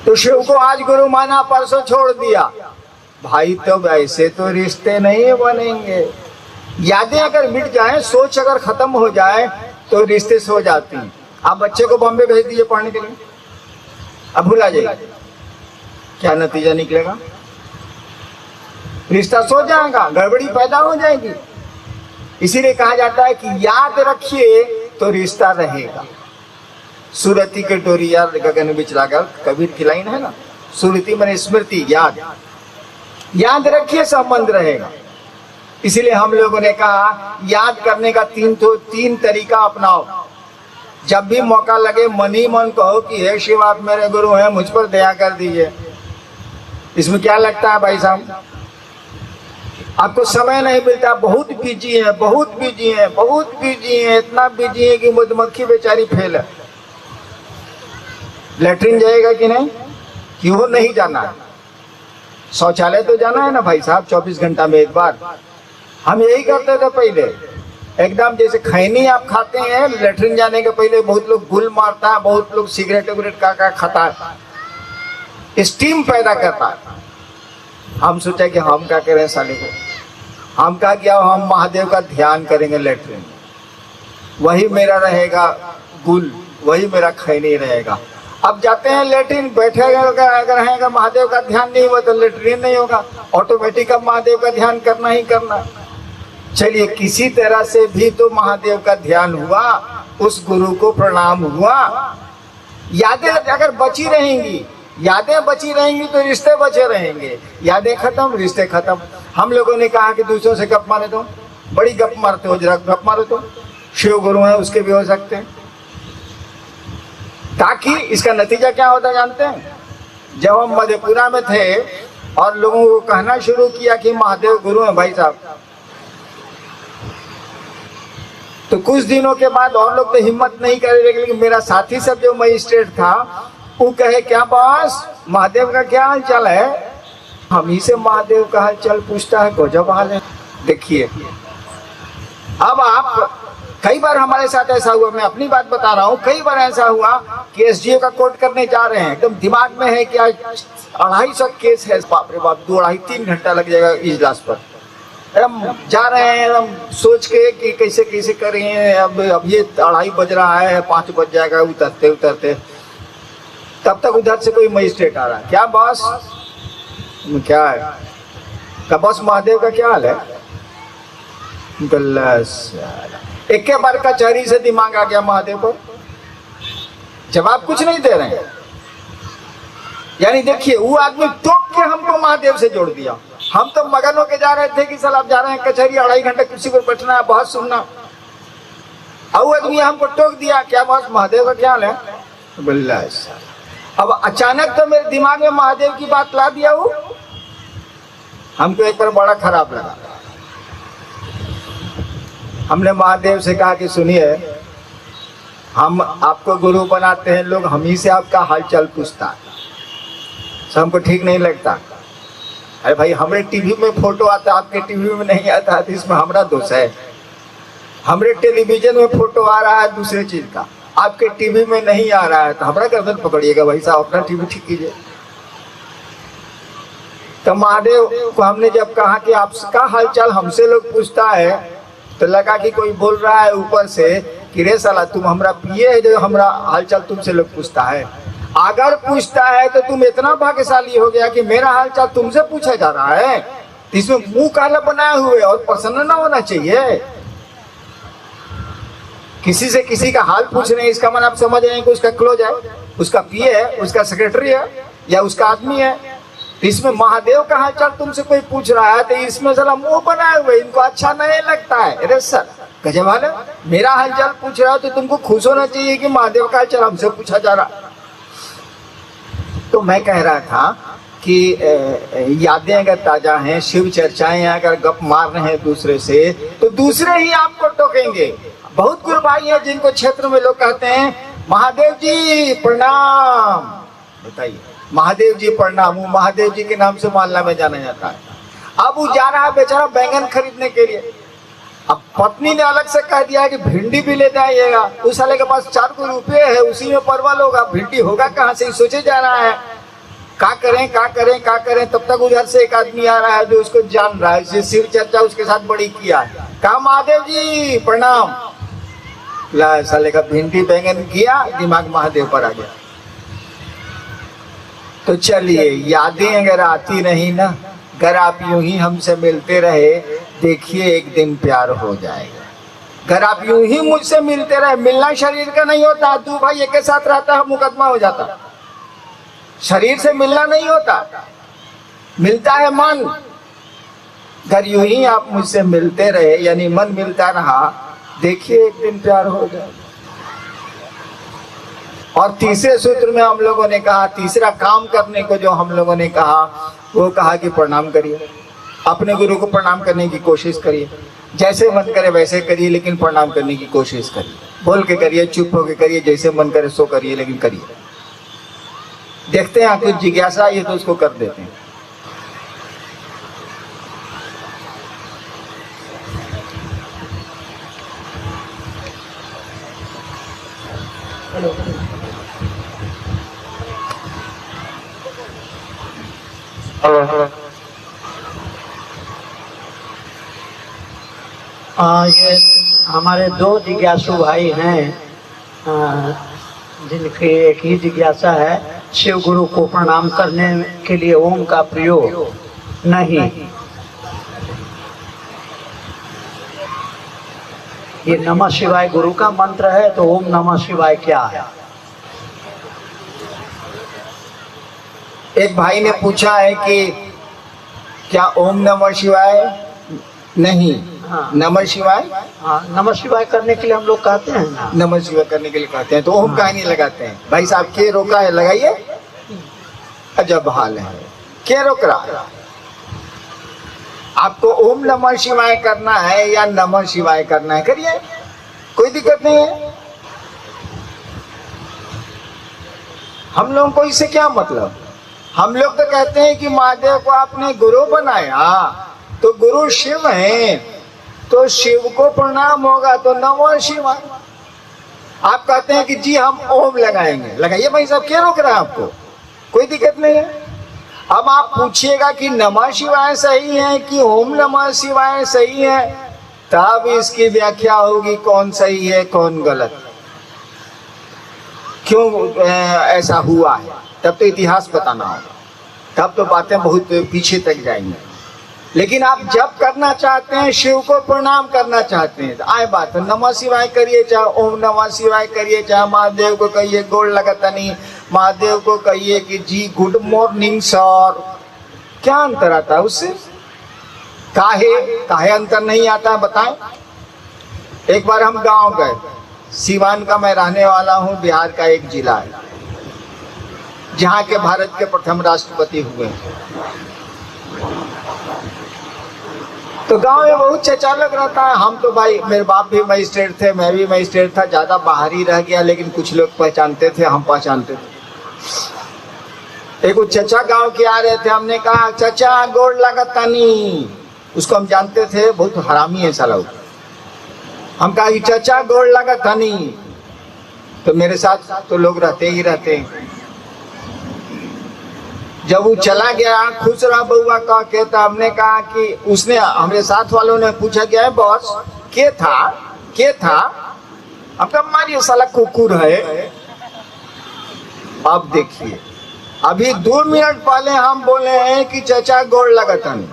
तो शिव को आज गुरु माना, परसों छोड़ दिया। भाई तो वैसे तो रिश्ते नहीं बनेंगे। यादें अगर मिट जाए, सोच अगर खत्म हो जाए तो रिश्ते सो जाती हैं। आप बच्चे को बॉम्बे भेज दीजिए पढ़ने के लिए, अब भूला जाएगा, क्या नतीजा निकलेगा? रिश्ता सो जाएगा, गड़बड़ी पैदा हो जाएगी। इसीलिए कहा जाता है कि याद रखिए तो रिश्ता रहेगा। सुरती के डोरिया गगन बिच लागल, कबीर की लाइन है ना। सुरती माने स्मृति, याद, याद रखिए संबंध रहेगा। इसीलिए हम लोगों ने कहा याद करने का तीन तरीका अपनाओ। जब भी मौका लगे मन ही मन कहो कि हे शिव आप मेरे गुरु हैं, मुझ पर दया कर दीजिए। इसमें क्या लगता है भाई साहब? आपको समय नहीं मिलता, बहुत बिजी है, बहुत बिजी है, बहुत बिजी है, इतना बिजी है कि मधुमक्खी बेचारी फेल है। लेटरिन जाएगा कि नहीं? क्यों नहीं जाना है? शौचालय तो जाना है ना भाई साहब, 24 घंटा में एक बार। हम यही करते थे पहले, एकदम जैसे खैनी आप खाते हैं, लेटरिन जाने के पहले बहुत लोग गुल मारता है, बहुत लोग सिगरेट विगरेट का खाता है, स्टीम पैदा करता है। हम सोचा कि हम क्या करें साले को, हम क्या किया, हम महादेव का ध्यान करेंगे लेटरिन, वही मेरा रहेगा गुल, वही मेरा खैनी रहेगा। अब जाते हैं लेटरिन, बैठेगा अगर रहेगा, महादेव का ध्यान नहीं हुआ तो लेटरिन नहीं होगा, ऑटोमेटिक अब महादेव का ध्यान करना ही करना। चलिए किसी तरह से भी तो महादेव का ध्यान हुआ, उस गुरु को प्रणाम हुआ। यादें अगर बची रहेंगी, यादें बची रहेंगी तो रिश्ते बचे रहेंगे। यादें खत्म, रिश्ते खत्म। हम लोगों ने कहा कि दूसरों से गप मारे तो, बड़ी गप मारते हो, जरा गप मारो तो। शिव गुरु है उसके भी हो सकते हैं। ताकि इसका नतीजा क्या होता जानते हैं? जब हम मधेपुरा में थे और लोगों को कहना शुरू किया कि महादेव गुरु है भाई साहब, तो कुछ दिनों के बाद और लोग तो हिम्मत नहीं करे, लेकिन मेरा साथी सब जो मजिस्ट्रेट था वो कहे क्या बॉस महादेव का क्या हाल चाल है? हम ही से महादेव का हाल चाल पूछता है, गजब हाल है। देखिए अब आप, कई बार हमारे साथ ऐसा हुआ, मैं अपनी बात बता रहा हूँ, कई बार ऐसा हुआ कि एसडीओ का कोर्ट करने जा रहे हैं, एकदम दिमाग में है कि आज 250 केस है, बाप रे बाप, 2-2.5-3 घंटा लग जाएगा इजलास पर। एकदम जा रहे हैं एकदम सोच के कि कैसे कैसे करें, अब ये 2:30 बज रहा है, 5 बज जाएगा उतरते उतरते। तब तक उधर से कोई मजिस्ट्रेट आ रहा है, क्या बॉस क्या है? क्या बॉस महादेव का क्या हाल है? एक के बार कचहरी से दिमाग आ गया महादेव को, जवाब कुछ नहीं दे रहे हैं। यानी देखिए वो आदमी टोक के हमको महादेव से जोड़ दिया। हम तो मगन होके जा रहे थे कि साल आप जा रहे हैं कचहरी, 2.5 घंटे कुर्सी पर बैठना है, बहुत सुनना। अब आदमी हमको टोक दिया, क्या बॉस महादेव का क्या हाल है? बोला अब अचानक तो मेरे दिमाग में महादेव की बात ला दिया। वो हमको एक बार बड़ा खराब लगा। हमने महादेव से कहा कि सुनिए, हम आपको गुरु बनाते हैं लोग, हम ही से आपका हालचाल पूछता है, हमको ठीक नहीं लगता। अरे भाई हमारे टीवी में फोटो आता, आपके टीवी में नहीं आता, तो इसमें हमारा दोष है। हमारे टेलीविजन में फोटो आ रहा है दूसरे चीज का, आपके टीवी में नहीं आ रहा है, तो हमारा गर्दन पकड़िएगा भाई साहब, अपना टीवी ठीक कीजिए। तो महादेव को हमने जब कहा कि आपका हालचाल हमसे लोग पूछता है, तो लगा कि कोई बोल रहा है ऊपर से कि रे साला तुम हमरा पिए है जो हमरा हालचाल तुमसे लोग पूछता है। अगर पूछता है तो तुम इतना भाग्यशाली हो गया कि मेरा हालचाल तुमसे पूछा जा रहा है, इसमें मुंह काला बनाए हुए और प्रसन्न ना होना चाहिए। किसी से किसी का हाल पूछ रहे हैं, इसका मन आप समझ रहे हैं कि उसका क्लोज है, उसका पीए है, उसका सेक्रेटरी है या उसका आदमी है। तो इसमें महादेव का हालचाल तुमसे कोई पूछ रहा है तो इसमें साला मुंह बनाए हुए, इनको अच्छा नहीं लगता है। अरे सर गजब हाल है, मेरा हालचाल पूछ रहा है तो तुमको खुश होना चाहिए कि महादेव का हालचाल हमसे पूछा जा रहा। तो मैं कह रहा था कि यादें अगर ताजा हैं, शिव चर्चाएं अगर गप मार रहे हैं दूसरे से, तो दूसरे ही आपको टोकेंगे। बहुत गुरु भाई हैं जिनको क्षेत्र में लोग कहते हैं महादेव जी प्रणाम, बताइए महादेव जी प्रणाम, वो महादेव जी के नाम से मोहल्ला में जाना जाता है। अब वो जा रहा है बेचारा बैंगन खरीदने के लिए, अब पत्नी ने अलग से कह दिया है कि भिंडी भी ले जाइएगा। उस साले के पास 4 रुपये है, उसी में परवल होगा, भिंडी होगा कहाँ से, सोचे जा रहा है। क्या करें क्या करें क्या करें, तब तक उधर से एक आदमी आ रहा है जो उसको जान रहा है, जिससे शिव चर्चा उसके साथ बड़ी किया है। कहा महादेव जी प्रणाम। ला साले का भिंडी बैंगन किया, दिमाग महादेव पर आ गया। तो चलिए, यादें अगर आती नहीं ना, अगर आप यूं ही हमसे मिलते रहे, देखिए एक दिन प्यार हो जाएगा। अगर आप यूं ही मुझसे मिलते रहे, मिलना शरीर का नहीं होता, तू भाई एक के साथ रहता है मुकदमा हो जाता। शरीर से मिलना नहीं होता, मिलता है मन। अगर यूं ही आप मुझसे मिलते रहे, यानी मन मिलता रहा, देखिए एक दिन प्यार हो जाएगा। और तीसरे सूत्र में हम लोगों ने कहा, तीसरा काम करने को जो हम लोगों ने कहा, वो कहा कि प्रणाम करिए, अपने गुरु को प्रणाम करने की कोशिश करिए। जैसे मन करे वैसे करिए, लेकिन प्रणाम करने की कोशिश करिए। बोल के करिए, चुप होके करिए, जैसे मन करे सो करिए, लेकिन करिए। देखते हैं कुछ जिज्ञासा ये तो उसको कर देते हैं। ये हमारे दो जिज्ञासु भाई हैं, जिनकी एक ही जिज्ञासा है, शिव गुरु को प्रणाम करने के लिए ओम का प्रयोग नहीं। ये नमः शिवाय गुरु का मंत्र है, तो ओम नमः शिवाय क्या है? एक भाई ने पूछा है कि क्या ओम नमः शिवाय नहीं, हाँ। नमः शिवाय, हाँ, नमः शिवाय करने के लिए हम लोग कहते हैं ना, नमः शिवाय करने के लिए कहते हैं, तो ओम का ही नहीं लगाते हैं। भाई साहब के रोका है, लगाइए। अजब हाल है, क्या रोक रहा है? आपको ओम नमः शिवाय करना है या नमः शिवाय करना है, करिए, कोई दिक्कत नहीं है। हम लोगों को इससे क्या मतलब? हम लोग तो कहते हैं कि महादेव को आपने गुरु बनाया, तो गुरु शिव है, तो शिव को प्रणाम होगा, तो नमः शिवाय। आप कहते हैं कि जी हम ओम लगाएंगे, लगाइए भाई साहब, क्या रोक रहा है आपको? कोई दिक्कत नहीं है। अब आप पूछिएगा कि नमः शिवाय सही है कि ओम नमः शिवाय सही है, तब इसकी व्याख्या होगी कौन सही है कौन गलत, क्यों ऐसा हुआ है, तब तो इतिहास बताना होगा, तब तो बातें बहुत पीछे तक जाएंगी। लेकिन आप जब करना चाहते हैं, शिव को प्रणाम करना चाहते हैं, तो आए बात है, नमः शिवाय करिए, चाहे ओम नमः शिवाय करिए, चाहे महादेव को कहिए गोड़ लगता नहीं, महादेव को कहिए कि जी गुड मॉर्निंग सर, क्या अंतर आता है उससे? काहे अंतर नहीं आता है बताएं। एक बार हम गांव गए, सीवान का मैं रहने वाला हूं, बिहार का एक जिला है जहां के भारत के प्रथम राष्ट्रपति हुए। तो गांव में बहुत चचा लग रहता है। हम तो भाई, मेरे बाप भी मजिस्ट्रेट थे, मैं भी मजिस्ट्रेट था, ज्यादा बाहर ही रह गया, लेकिन कुछ लोग पहचानते थे, हम पहचानते थे। एक चचा गांव के आ रहे थे, हमने कहा चचा गोड़ लगता नहीं, उसको हम जानते थे, बहुत हरामी है साला। हम कहा कि चचा गोड़ लगता नहीं, तो मेरे साथ तो लोग रहते ही रहते हैं। जब वो चला गया, खुश रहा बउआ कह के, तो हमने कहा कि उसने, हमारे साथ वालों ने पूछा क्या है बॉस, के था? हम कहा मारियो साला कुकुर है। अब देखिए, अभी 2 मिनट पहले हम बोले हैं कि चचा गोड़ लगता नहीं,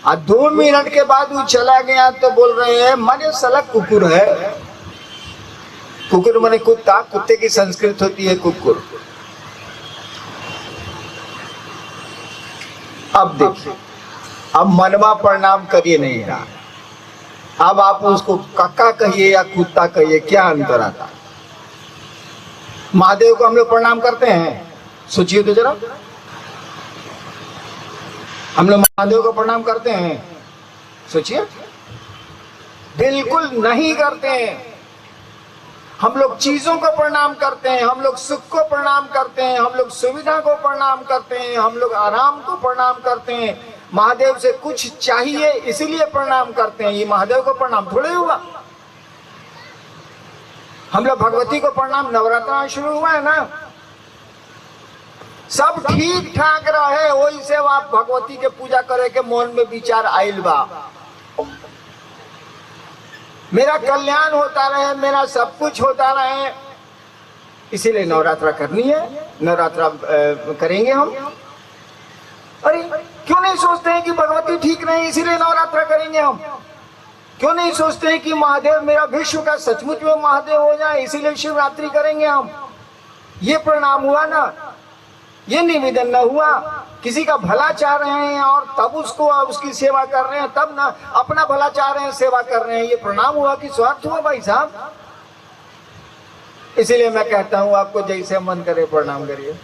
और 2 मिनट के बाद वो चला गया तो बोल रहे हैं मारियो साला कुकुर है। कुकुर माने कुत्ता, कुत्ते की संस्कृत होती है कुकुर। अब देखिए, अब मनवा प्रणाम करिए नहीं रहा, अब आप उसको कक्का कहिए या कुत्ता कहिए, क्या अंतर आता? महादेव को हम लोग प्रणाम करते हैं, सोचिए तो जरा, हम लोग महादेव को प्रणाम करते हैं, सोचिए, बिल्कुल नहीं करते हैं। हम लोग चीजों को प्रणाम करते हैं, हम लोग सुख को प्रणाम करते हैं, हम लोग सुविधा को प्रणाम करते हैं, हम लोग आराम को प्रणाम करते हैं। महादेव से कुछ चाहिए इसीलिए प्रणाम करते हैं, ये महादेव को प्रणाम थोड़े हुआ। हम लोग भगवती को प्रणाम, नवरात्र शुरू हुआ है ना, सब ठीक ठाक रहे, वही से आप भगवती के पूजा करे के मन में विचार आइल बा, मेरा कल्याण होता रहे, मेरा सब कुछ होता रहे, इसीलिए नवरात्रा करनी है, नवरात्रा करेंगे हम। अरे क्यों नहीं सोचते हैं कि भगवती ठीक नहीं इसीलिए नवरात्रा करेंगे हम? क्यों नहीं सोचते हैं कि महादेव मेरा विश्व का सचमुच में महादेव हो जाए इसीलिए शिवरात्रि करेंगे हम? ये प्रणाम हुआ ना, ये निवेदन न हुआ, किसी का भला चाह रहे हैं और तब उसको उसकी सेवा कर रहे हैं, तब ना अपना भला चाह रहे हैं सेवा कर रहे हैं, ये प्रणाम हुआ कि स्वार्थ हुआ भाई साहब? इसीलिए मैं कहता हूं आपको जैसे मन करे प्रणाम करिए,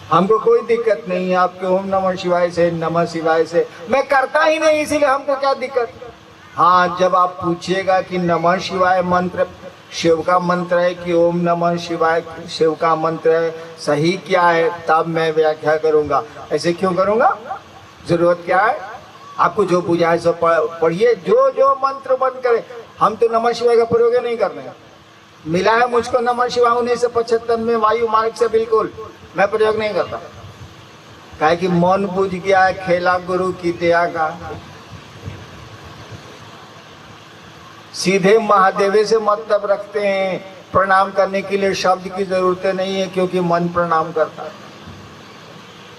हमको कोई दिक्कत नहीं है आपके ओम नमः शिवाय से, नमः शिवाय से मैं करता ही नहीं, इसीलिए हमको क्या दिक्कत। हाँ, जब आप पूछिएगा कि नमः शिवाय मंत्र शिव का मंत्र है कि ओम नमः शिवाय शिव का मंत्र है, सही क्या है, तब मैं व्याख्या करूंगा। ऐसे क्यों करूंगा? जरूरत क्या है? आपको जो पूजा है सब पढ़िए, जो जो मंत्र बंद करे। हम तो नमः शिवाय का प्रयोग नहीं कर रहे हैं, मिला है मुझको नमः शिवाय 1975 में वायु मार्ग से, बिल्कुल मैं प्रयोग नहीं करता। काहे कि मन बुझ गया है, खेला गुरु की दया का, सीधे महादेव से मतलब रखते हैं। प्रणाम करने के लिए शब्द की जरूरत नहीं है क्योंकि मन प्रणाम करता है,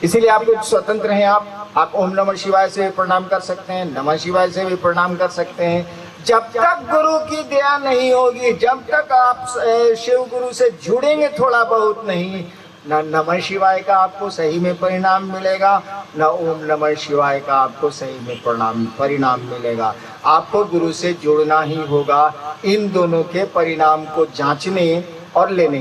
इसीलिए आप लोग स्वतंत्र हैं। आप ओम नमः शिवाय से भी प्रणाम कर सकते हैं, नमः शिवाय से भी प्रणाम कर सकते हैं। जब तक गुरु की दया नहीं होगी, जब तक आप शिव गुरु से जुड़ेंगे थोड़ा बहुत नहीं, न नमः शिवाय का आपको सही में परिणाम मिलेगा, न ओम नमः शिवाय का आपको सही में परिणाम मिलेगा। आपको गुरु से जुड़ना ही होगा, इन दोनों के परिणाम को जांचने और लेने